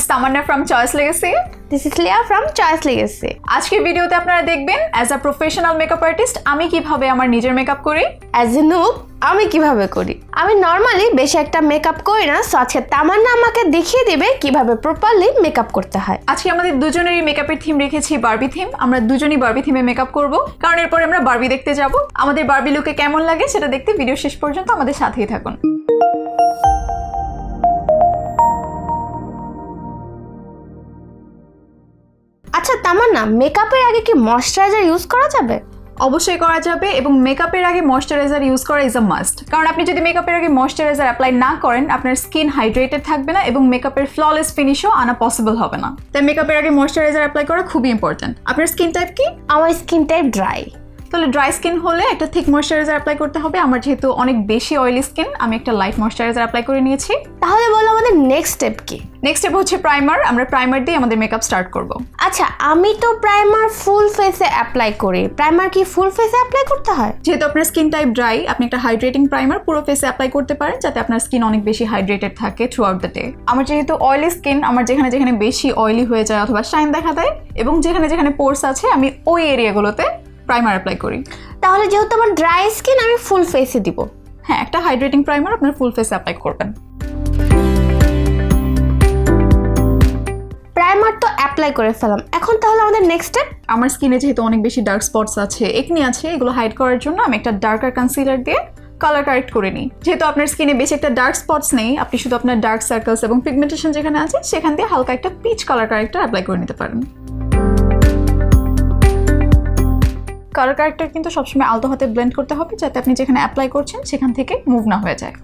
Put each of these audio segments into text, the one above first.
Tamanna from Choice Legacy. This is Leah from Choice Legacy. আজকের ভিডিওতে আপনারা দেখবেন as a professional makeup artist আমি কিভাবে আমার নিজের মেকআপ করি, অ্যাজ এ নুব আমি কিভাবে করি। আমি নরমালি বেশি একটা মেকআপ করি না, সো আজকে তামান্না আমাকে দেখিয়ে দেবে কিভাবে প্রপারলি মেকআপ করতে হয়। আজকে আমাদের দুজনেরই মেকআপের থিম রেখেছি বারবি থিম। আমরা দুজনই বারবি থিমে মেকআপ করব, কারণ এরপরে আমরা বারবি দেখতে যাব। আমাদের বারবি লুকে কেমন লাগে সেটা দেখতে ভিডিও শেষ পর্যন্ত আমাদের সাথেই থাকুন। আচ্ছা তামান্না, মেকআপের আগে কি ময়শ্চারাইজার ইউজ করা যাবে? অবশ্যই করা যাবে, এবং মেকআপের আগে ময়শ্চারাইজার ইউজ করা ইজ আ মাস্ট। কারণ আপনি যদি মেকআপের আগে ময়শ্চারাইজার অ্যাপ্লাই না করেন, আপনার স্কিন হাইড্রেটেড থাকবে না এবং মেকআপের ফ্ললেস ফিনিশও আনা পসিবল হবে না। তাই মেকআপের আগে ময়শ্চারাইজার অ্যাপ্লাই করা খুবই ইম্পর্টেন্ট। আপনার স্কিন টাইপ কি? আমার স্কিন টাইপ ড্রাই। তাহলে ড্রাই স্কিন হলে একটা থিক ময়শ্চারাইজার অ্যাপ্লাই করতে হবে। আমার যেহেতু অনেক বেশি অয়েলি স্কিন, আমি একটা লাইট ময়শ্চারাইজার অ্যাপ্লাই করে নিয়েছি। তাহলে বলো আমাদের নেক্সট স্টেপ কি? নেক্সট স্টেপ হচ্ছে প্রাইমার। আমরা প্রাইমার দিয়ে আমাদের মেকআপ স্টার্ট করব। আচ্ছা, আমি তো প্রাইমার ফুল ফেসে অ্যাপ্লাই করি। প্রাইমার কি ফুল ফেসে অ্যাপ্লাই করতে হয়? যেহেতু আপনার স্কিন টাইপ ড্রাই, আপনি একটা হাইড্রেটিং প্রাইমার পুরো ফেসে অ্যাপ্লাই করতে পারেন, যাতে আপনার স্কিন অনেক বেশি হাইড্রেটেড থাকে থ্রু আউট দ্য ডে। আমার যেহেতু অয়েলি স্কিন, আমার যেখানে যেখানে বেশি অয়েলি হয়ে যায় অথবা শাইন দেখা দেয় এবং যেখানে যেখানে পোরস আছে, আমি ওই এরিয়াগুলোতে প্রাইমার অ্যাপ্লাই করি। তাহলে যেহেতু আমার ড্রাই স্কিন, আমি ফুল ফেসে দিব। হ্যাঁ, একটা হাইড্রেটিং প্রাইমার আপনার ফুল ফেসে অ্যাপ্লাই করবেন। প্রাইমার তো অ্যাপ্লাই করে ফেলাম, এখন তাহলে আমাদের নেক্সট স্টেপ? আমার স্কিনে যেহেতু অনেক বেশি ডার্ক স্পটস আছে, একনি আছে, এগুলো হাইড করার জন্য আমি একটা ডার্কার কনসিলার দিয়ে কালার কারেক্ট করে নিই। যেহেতু আপনার স্কিনে বেশি একটা ডার্ক স্পটস নেই, আপনি শুধু আপনার ডার্ক সার্কেলস এবং পিগমেন্টেশন যেখানে আছে সেখান দিয়ে হালকা একটা পিচ কালার কারেক্টার অ্যাপ্লাই করে নিতে পারেন। কালার কারেক্টার কিন্তু সবসময় আলতো হাতে ব্লেন্ড করতে হবে, যাতে আপনি যেখানে অ্যাপ্লাই করছেন সেখান থেকে মুভ না হয়ে যায়।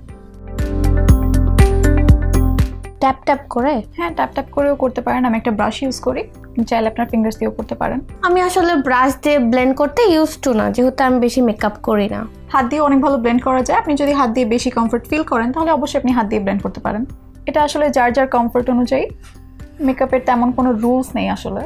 ট্যাপ ট্যাপ করে? হ্যাঁ, ট্যাপ ট্যাপ করেও করতে পারেন। আমি একটা ব্রাশ ইউজ করি, চাইলে আপনার ফিঙ্গার্স দিয়েও করতে পারেন। আমি আসলে ব্রাশ দিয়ে ব্লেন্ড করতে ইউজ টু না, যেহেতু আমি বেশি মেকআপ করি না। হাত দিয়ে অনেক ভালো ব্লেন্ড করা যায়। আপনি যদি হাত দিয়ে বেশি কমফোর্ট ফিল করেন, তাহলে অবশ্যই আপনি হাত দিয়ে ব্লেন্ড করতে পারেন। এটা আসলে যার যার কমফোর্ট অনুযায়ী, মেকআপের তেমন কোনো রুলস নেই আসলে।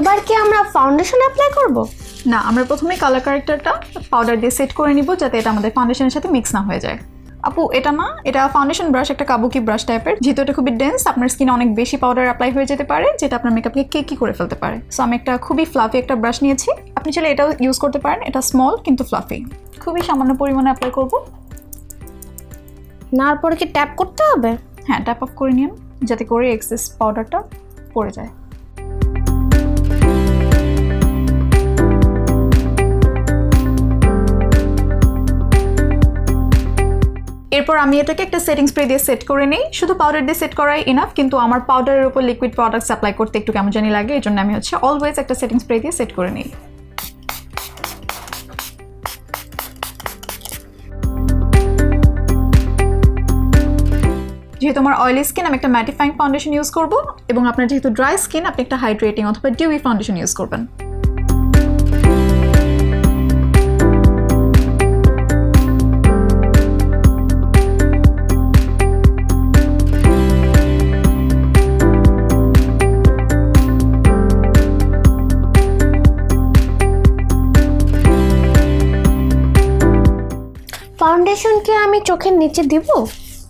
এবার কি আমরা ফাউন্ডেশন অ্যাপ্লাই করব? না, আমরা প্রথমে কালার কারেক্টারটা পাউডার দিয়ে সেট করে নিব, যাতে এটা আমাদের ফাউন্ডেশনের সাথে মিক্স না হয়ে যায়। আপু, এটা না, এটা ফাউন্ডেশন ব্রাশ, একটা কাবুকি ব্রাশ টাইপের। যেহেতু এটা খুবই ডেন্স, আপনার স্কিনে অনেক বেশি পাউডার অ্যাপ্লাই হয়ে যেতে পারে, যেটা আপনার মেকআপকে কেকি করে ফেলতে পারে। সো আমি একটা খুবই ফ্লাফি একটা ব্রাশ নিয়েছি। আপনি চাইলে এটাও ইউজ করতে পারেন। এটা স্মল কিন্তু ফ্লাফি। খুবই সামান্য পরিমাণে অ্যাপ্লাই করব। নার পরে কি ট্যাপ করতে হবে? হ্যাঁ, ট্যাপ অফ করে নিন, যাতে করে এক্সেস পাউডারটা পড়ে যায়। এরপর আমি এটাকে একটা সেটিং স্প্রে দিয়ে সেট করে নিই। শুধু পাউডার দিয়ে সেট করাই ইনাফ, কিন্তু আমার পাউডারের উপর লিকুইড প্রোডাক্টস অ্যাপ্লাই করতে একটু কেমন জানি লাগে, এই জন্য আমি অলওয়েজ একটা সেটিং স্প্রে দিয়ে সেট করে নিই। যেহেতু আমার অয়েলি স্কিন, আমি একটা ম্যাটিফাইং ফাউন্ডেশন ইউজ করব, এবং আপনার যেহেতু ড্রাই স্কিন, আপনি একটা হাইড্রেটিং অথবা ডিউই ফাউন্ডেশন ইউজ করবেন। ফাউন্ডেশন কি আমি চোখের নিচে দিব?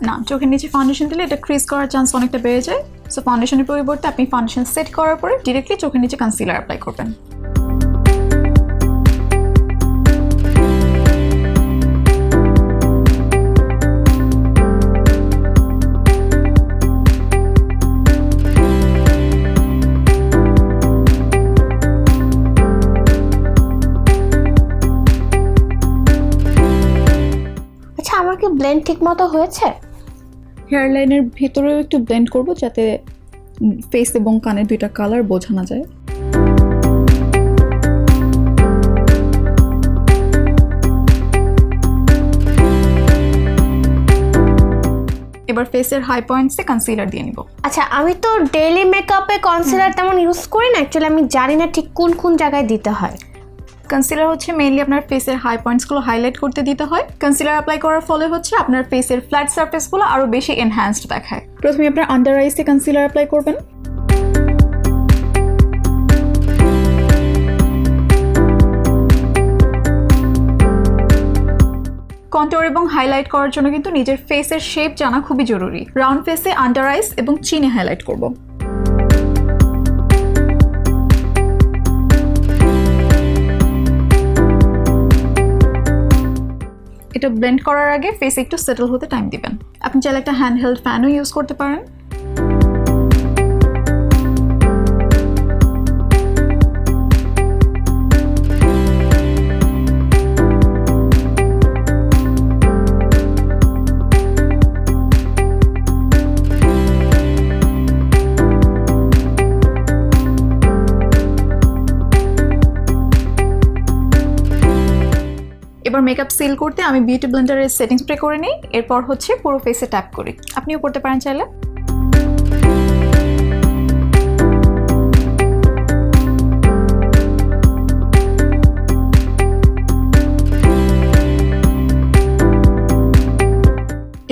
না, চোখের নিচে ফাউন্ডেশন দিলে এটা ক্রিজ করার চান্স অনেকটা বেড়ে যায়। সো ফাউন্ডেশনের পরিবর্তে আপনি ফাউন্ডেশন সেট করার পরে ডিরেক্টলি চোখের নিচে কনসিলার অ্যাপ্লাই করবেন। আমার কি ব্লেন্ড ঠিক মতো হয়েছে? হেয়ার লাইনের ভিতরেও একটু ব্লেন্ড করব, যাতে ফেস এবং কানের দুইটা কালার বোঝানো যায়। এবার ফেসের হাই পয়েন্টসে কনসিলার দিয়ে নিব। আচ্ছা, আমি তো ডেইলি মেকআপে কনসিলার তেমন ইউজ করি না, অ্যাকচুয়ালি আমি জানি না ঠিক কোন কোন জায়গায় দিতে হয়। কনসিলার হচ্ছে মেইনলি আপনার ফেসের হাই পয়েন্টসগুলো হাইলাইট করতে দিতে হয়। কনসিলার অ্যাপ্লাই করার ফলে হচ্ছে আপনার ফেসের ফ্ল্যাট সারফেসগুলো আরও বেশি এনহ্যান্সড দেখায়। প্রথমে আপনার আন্ডার আইসে কনসিলার অ্যাপ্লাই করবেন। কন্ট্যুর এবং হাইলাইট করার জন্য কিন্তু নিজের ফেসের শেপ জানা খুবই জরুরি। রাউন্ড ফেসে আন্ডার আইস এবং চিনে হাইলাইট করব। এটা ব্লেন্ড করার আগে ফেসে একটু সেটেল হতে টাইম দিবেন। আপনি চাইলে একটা হ্যান্ডহেল্ড ফ্যানও ইউজ করতে পারেন। এবার মেকআপ সিল করতে আমি বিউটি ব্লেন্ডারের সেটিং স্প্রে করে নিই, এরপর হচ্ছে পুরো ফেসে ট্যাপ করি। আপনিও করতে পারেন চাইলে।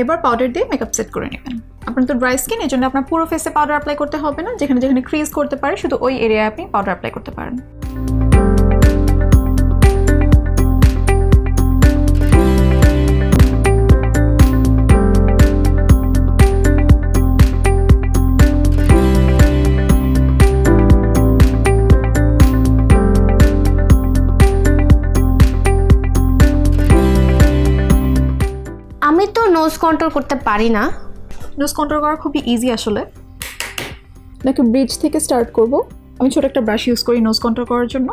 এবার পাউডার দিয়ে মেকআপ সেট করে নেবেন। আপনার তো ড্রাই স্কিন, এই জন্য আপনার পুরো ফেসে পাউডার অ্যাপ্লাই করতে হবে না। যেখানে যেখানে ক্রিজ করতে পারে শুধু ওই এরিয়ায় আপনি পাউডার অ্যাপ্লাই করতে পারেন। আমি তো নোজ কন্ট্রোল করতে পারি না। নোজ কন্ট্রোল করা খুবই ইজি আসলে। নাকি ব্রিজ থেকে স্টার্ট করব। আমি ছোট একটা ব্রাশ ইউজ করি নোজ কন্ট্রোল করার জন্য।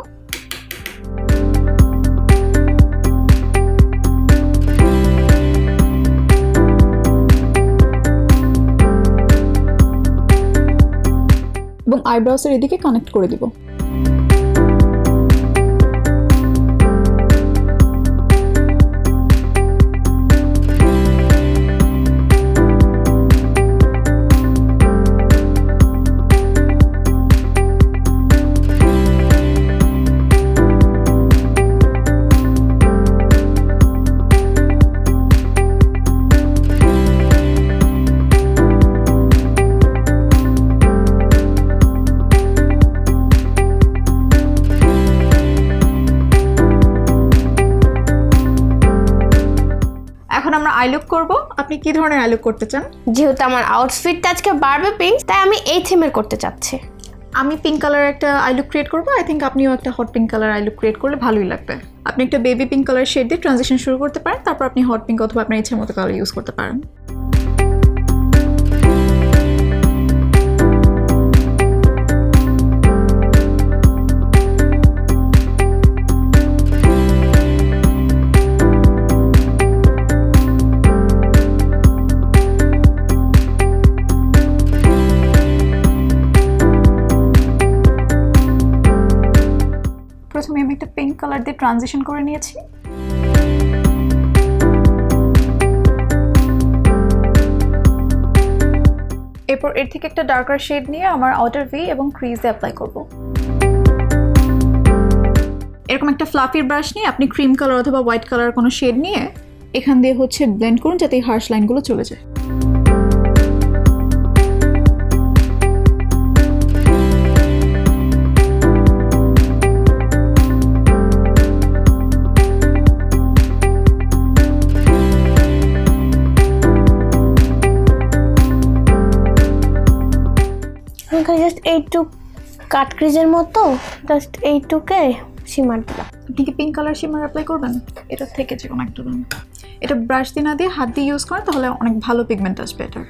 এবং আইব্রাউসের এদিকে কানেক্ট করে দিব। এখন আমরা আই লুক করব। আপনি কি ধরনের আই লুক করতে চান? যেহেতু আমার আউটফিটটা আজকে বারবি পিঙ্ক, তাই আমি এই থিমের করতে চাচ্ছি। আমি পিঙ্ক কালার একটা আই লুক ক্রিয়েট করবো। আই থিঙ্ক আপনিও একটা hot pink colour I look create করলে ভালোই লাগবে। আপনি একটা বেবি পিঙ্ক কালার শেড দিয়ে ট্রানজিশন শুরু করতে পারেন, তারপর আপনি হট পিঙ্ক অথবা আপনার ইচ্ছের মতো কালার ইউজ করতে পারেন। প্রথমে আমি একটা পিঙ্ক কালার দিয়ে ট্রানজিশন করে নিয়েছি। এরপর এর থেকে একটা ডার্কার শেড নিয়ে আমার আউটার ভি এবং ক্রিজে অ্যাপ্লাই করব। এরকম একটা ফ্লাফি ব্রাশ নিয়ে আপনি ক্রিম কালার অথবা হোয়াইট কালার কোনো শেড নিয়ে এখান দিয়ে হচ্ছে ব্লেন্ড করুন যাতে এই হার্শ লাইনগুলো চলে যায়। জাস্ট এইটুক কাট ক্রিজের মতো জাস্ট এইটুকে শিমার দিলাম। আপনি কি পিঙ্ক কালার শিমার অ্যাপ্লাই করবেন? এটা থেকে যে কোনো একটা দেন। এটা ব্রাশ দিয়ে না দিয়ে হাত দিয়ে ইউজ করেন, তাহলে অনেক ভালো পিগমেন্ট আসবে এটার।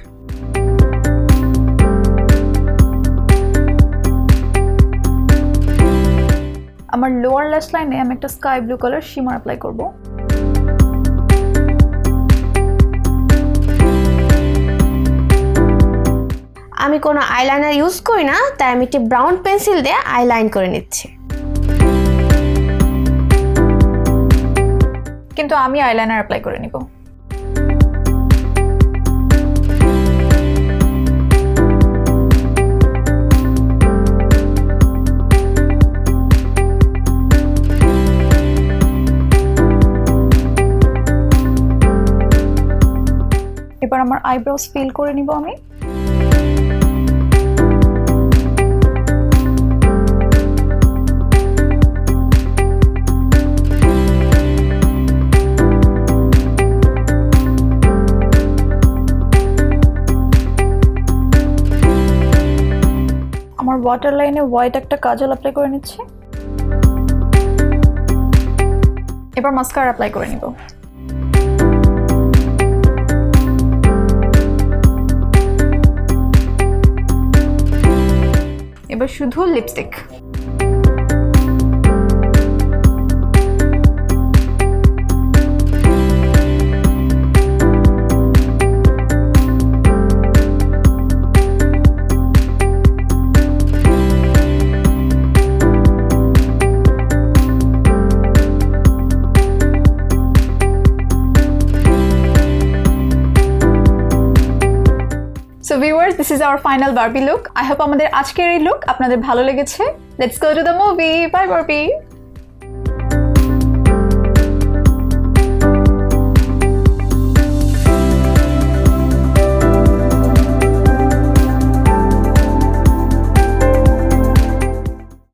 আমার লোয়ার ল্যাশ লাইনে আমি একটা sky blue colour shimmer apply করব। আমি কোনো আইলাইনার ইউজ করি না, তাই আমি একটি ব্রাউন পেন্সিল দিয়ে আইলাইন করে নিচ্ছি। কিন্তু আমি আইলাইনার অ্যাপ্লাই করে নিব। এবার আমার আইব্রোস ফিল করে নিব আমি। আমার ওয়াটার লাইনে হোয়াইট একটা কাজল অ্যাপ্লাই করে নিচ্ছি। এবার মাস্কারা অ্যাপ্লাই করে নিব। এবার শুধু lipstick. So viewers, this is our final Barbie look. I hope আমাদের আজকের এই লুক আপনাদের ভালো লেগেছে। Let's go to the movie. Bye Barbie.